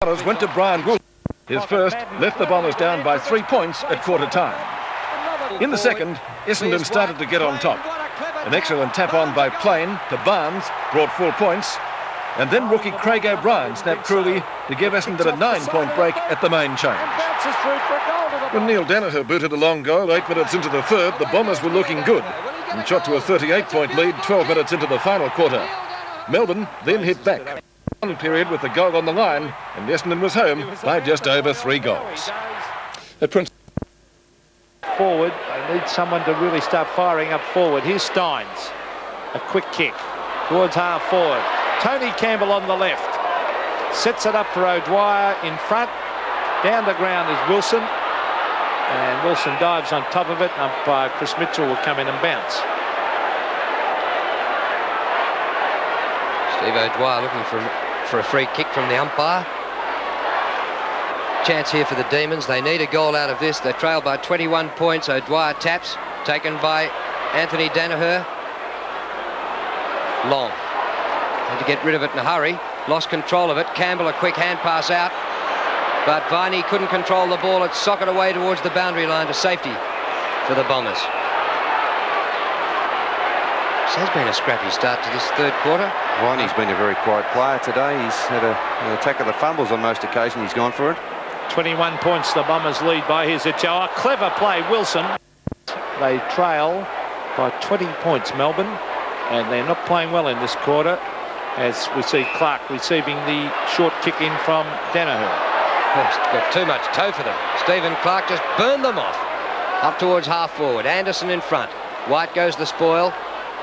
honours went to Brian Wilson. His first left the Bombers down by 3 points at quarter time. In the second, Essendon started to get on top. An excellent tap-on by Plain to Barnes brought 4 points. And then rookie Craig O'Brien snapped cruelly to give Essendon a 9-point break at the main change. When Neil Danaher booted a long goal 8 minutes into the third, the Bombers were looking good and shot to a 38-point lead 12 minutes into the final quarter. Melbourne then hit back. One period with the goal on the line, and Essendon was home by just over 3 goals. Forward, they need someone to really start firing up forward. Here's Steins, a quick kick towards half forward. Tony Campbell on the left, sets it up for O'Dwyer in front. Down the ground is Wilson, and Wilson dives on top of it. Umpire Chris Mitchell will come in and bounce. Steve O'Dwyer looking for a free kick from the umpire. Chance here for the Demons. They need a goal out of this. They trail by 21 points. O'Dwyer taps, taken by Anthony Danaher. Long. Had to get rid of it in a hurry. Lost control of it. Campbell, a quick hand pass out. But Viney couldn't control the ball. It socked away towards the boundary line to safety for the Bombers. This has been a scrappy start to this third quarter. Viney's been a very quiet player today. He's had an attack of the fumbles on most occasions. He's gone for it. 21 points the Bombers lead by. Here's a clever play, Wilson. They trail by 20 points, Melbourne, and they're not playing well in this quarter, as we see Clark receiving the short kick in from Danaher. Oh, he's got too much toe for them. Stephen Clark just burned them off. Up towards half forward. Anderson in front. White goes the spoil.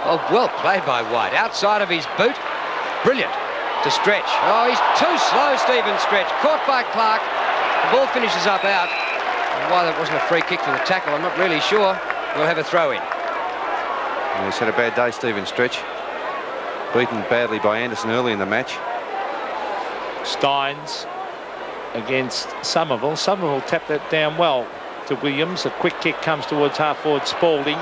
Oh, well played by White. Outside of his boot. Brilliant. To Stretch. Oh, he's too slow, Stephen Stretch. Caught by Clark. The ball finishes up out. And why that wasn't a free kick for the tackle, I'm not really sure. We'll have a throw in. Yeah, he's had a bad day, Stephen Stretch. Beaten badly by Anderson early in the match. Steins against Somerville. Somerville tapped that down well to Williams. A quick kick comes towards half forward Spalding.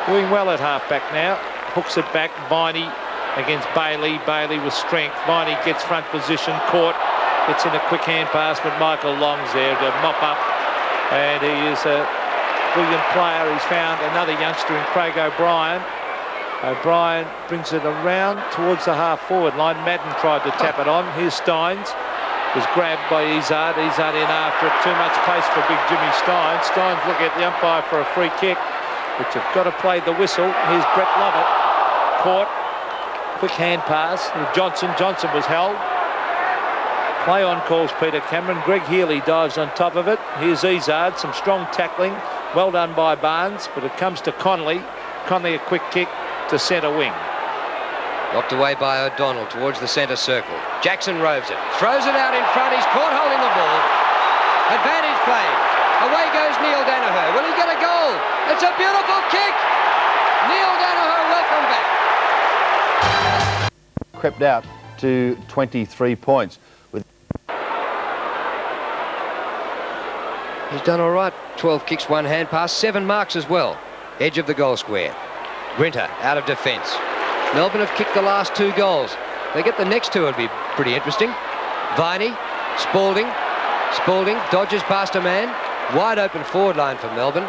Doing well at half back now. Hooks it back. Viney against Bailey. Bailey with strength. Viney gets front position. Caught. Gets in a quick hand pass, but Michael Long's there to mop up. And he is a brilliant player. He's found another youngster in Craig O'Brien. O'Brien brings it around towards the half forward line. Madden tried to tap it on. Here's Steins. Was grabbed by Izzard. Izzard in after it. Too much pace for big Jimmy Steins. Steins looking at the umpire for a free kick, which have got to play the whistle. Here's Brett Lovett. Caught. Quick hand pass. Johnson. Johnson was held. Play on calls Peter Cameron. Greg Healy dives on top of it. Here's Izzard. Some strong tackling. Well done by Barnes, but it comes to Connolly. Connolly a quick kick to centre wing. Knocked away by O'Donnell towards the centre circle. Jackson roves it. Throws it out in front. He's caught holding the ball. Advantage play. Away goes Neil Danaher. Will he get a goal? It's a beautiful kick. Neil Danaher, welcome back. Crept out to 23 points. He's done all right. 12 kicks, 1 hand pass, 7 marks as well. Edge of the goal square. Grinter out of defence. Melbourne have kicked the last 2 goals. They get the next 2, it'll be pretty interesting. Viney, Spalding. Spalding dodges past a man. Wide open forward line for Melbourne.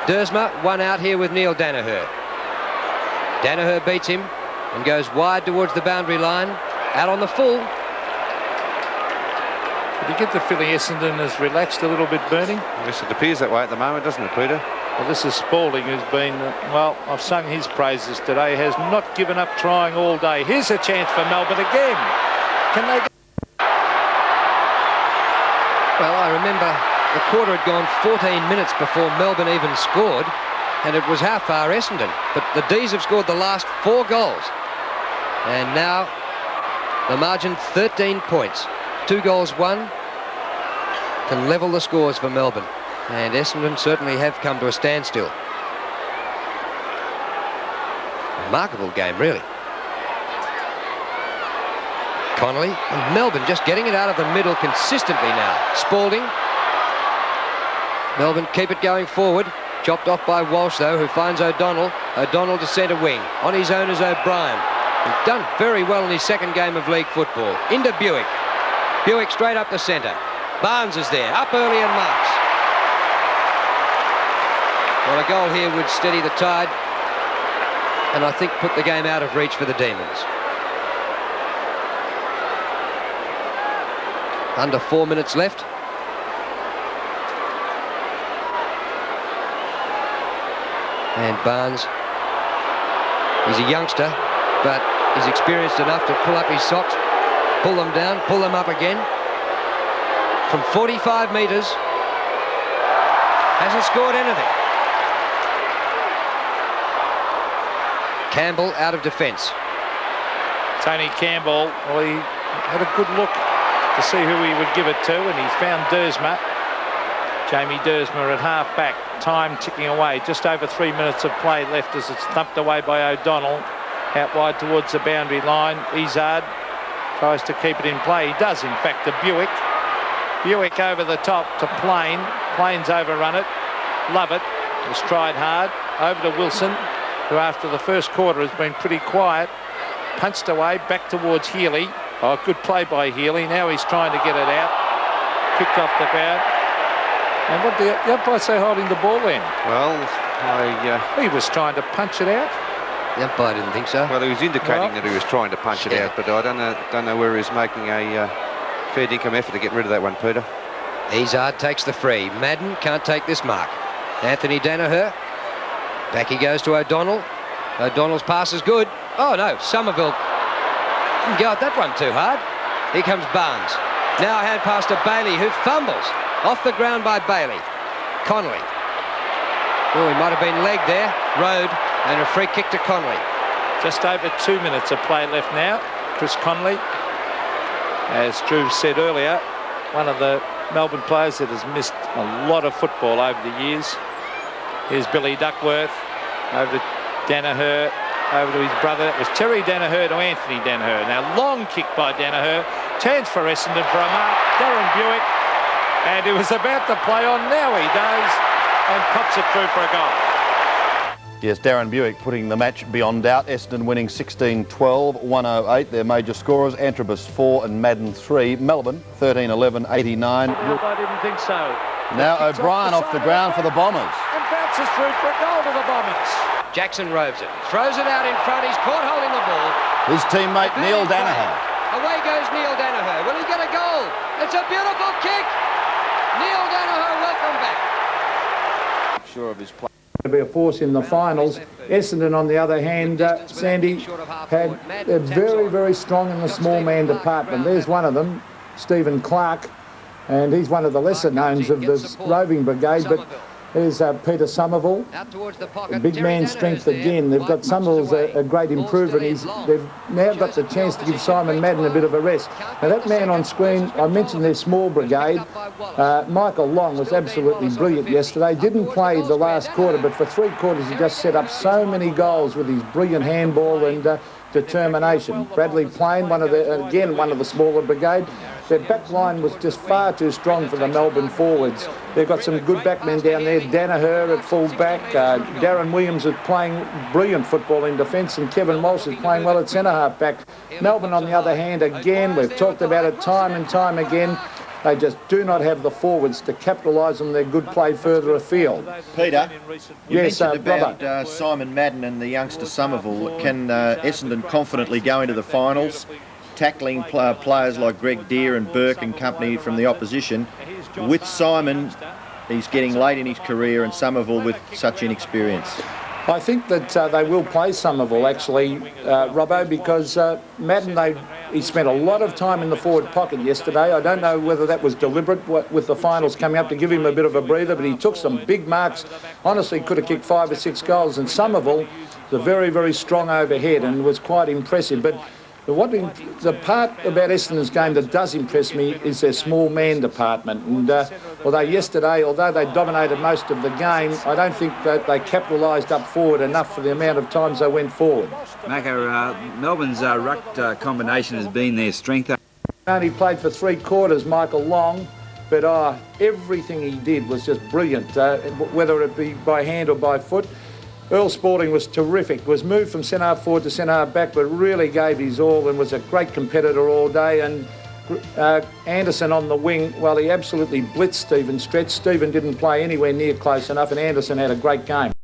Dersma, 1 out here with Neil Danaher. Danaher beats him and goes wide towards the boundary line. Out on the full. Did you get the feeling Essendon has relaxed a little bit, Bernie? Yes, it appears that way at the moment, doesn't it, Peter? Well, this is Spalding, who's been, well, I've sung his praises today, has not given up trying all day. Here's a chance for Melbourne again. Can they... Well, I remember the quarter had gone 14 minutes before Melbourne even scored, and it was how far Essendon. But the D's have scored the last 4 goals. And now the margin 13 points. 2 goals won can level the scores for Melbourne. And Essendon certainly have come to a standstill. Remarkable game, really. Connolly and Melbourne just getting it out of the middle consistently now. Spalding. Melbourne keep it going forward. Chopped off by Walsh, though, who finds O'Donnell. O'Donnell to centre wing. On his own is O'Brien. He's done very well in his second game of league football. Into Buick. Buick straight up the centre. Barnes is there, up early and marks. Well, a goal here would steady the tide and I think put the game out of reach for the Demons. Under 4 minutes left. And Barnes, he's a youngster, but he's experienced enough to pull up his socks, pull them down, pull them up again. From 45 metres, hasn't scored anything. Campbell out of defence. Tony Campbell, well, he had a good look to see who he would give it to, and he's found Dersma. Jamie Dersma at half-back, time ticking away. Just over 3 minutes of play left as it's thumped away by O'Donnell. Out wide towards the boundary line. Izzard tries to keep it in play. He does, in fact, to Buick. Buick over the top to Plain. Plain's overrun it. Love it. Was tried hard. Over to Wilson, who after the first quarter has been pretty quiet. Punched away, back towards Healy. Oh, good play by Healy. Now he's trying to get it out. Picked off the ground. And what did the umpire say holding the ball then? Well, he was trying to punch it out. The umpire didn't think so. Well, he was indicating that he was trying to punch it out, but I don't know where he was making a fair dinkum effort to get rid of that one, Peter. Izzard takes the free. Madden can't take this mark. Anthony Danaher. Back he goes to O'Donnell. O'Donnell's pass is good. Oh, no, Somerville didn't go at that one too hard. Here comes Barnes. Now a hand pass to Bailey, who fumbles. Off the ground by Bailey. Connolly. Oh, he might have been legged there. Road, and a free kick to Connolly. Just over 2 minutes of play left now. Chris Connolly, as Drew said earlier, one of the Melbourne players that has missed a lot of football over the years. Here's Billy Duckworth, over to Danaher, over to his brother. It was Terry Danaher to Anthony Danaher. Now, long kick by Danaher. Chance for Essendon for a mark. Darren Buick. And he was about to play on. Now he does. And pops it through for a goal. Yes, Darren Buick putting the match beyond doubt. Essendon winning 16-12, 108. Their major scorers, Antrobus 4 and Madden 3. Melbourne 13-11, 89. I didn't think so. Now O'Brien off the ground for the Bombers. And bounces through for a goal to the Bombers. Jackson roves it. Throws it out in front. He's caught holding the ball. His teammate Neil Danaher. Away goes Neil Danaher. Will he get a goal? It's a beautiful kick. Neil Danaher, welcome back. Sure of his play. To be a force in the finals. Essendon, on the other hand, Sandy, had very, very strong in the small man department. There's one of them, Stephen Clark, and he's one of the lesser knowns of the roving brigade, but there's Peter Somerville. Big man strength again. They've got Somerville's a great improver, and they've now got the chance to give Simon Madden a bit of a rest. Now that man on screen, I mentioned their small brigade. Michael Long was absolutely brilliant yesterday. Didn't play the last quarter, but for 3 quarters he just set up so many goals with his brilliant handball and determination. Bradley Plain, one of the smaller brigade. Their back line was just far too strong for the Melbourne forwards. They've got some good backmen down there. Danaher at full back. Darren Williams is playing brilliant football in defence, and Kevin Walsh is playing well at centre half back. Melbourne, on the other hand, again, we've talked about it time and time again. They just do not have the forwards to capitalise on their good play further afield. Peter, you yes, mentioned about Simon Madden and the youngster Somerville. Can Essendon confidently go into the finals, tackling players like Greg Deere and Burke and company from the opposition? With Simon, he's getting late in his career, and Somerville with such inexperience. I think that they will play Somerville, actually, Robbo, because Madden, he spent a lot of time in the forward pocket yesterday. I don't know whether that was deliberate with the finals coming up to give him a bit of a breather, but he took some big marks. Honestly, could have kicked 5 or 6 goals, and Somerville is a very, very strong overhead and was quite impressive. But the part about Essendon's game that does impress me is their small man department. And although they dominated most of the game, I don't think that they capitalised up forward enough for the amount of times they went forward. Macca, Melbourne's ruck combination has been their strength. Only played for 3 quarters, Michael Long, but everything he did was just brilliant, whether it be by hand or by foot. Earl Spalding was terrific, was moved from centre-half forward to centre-half back, but really gave his all and was a great competitor all day. And Anderson on the wing, well, he absolutely blitzed Stephen Stretch. Stephen didn't play anywhere near close enough, and Anderson had a great game.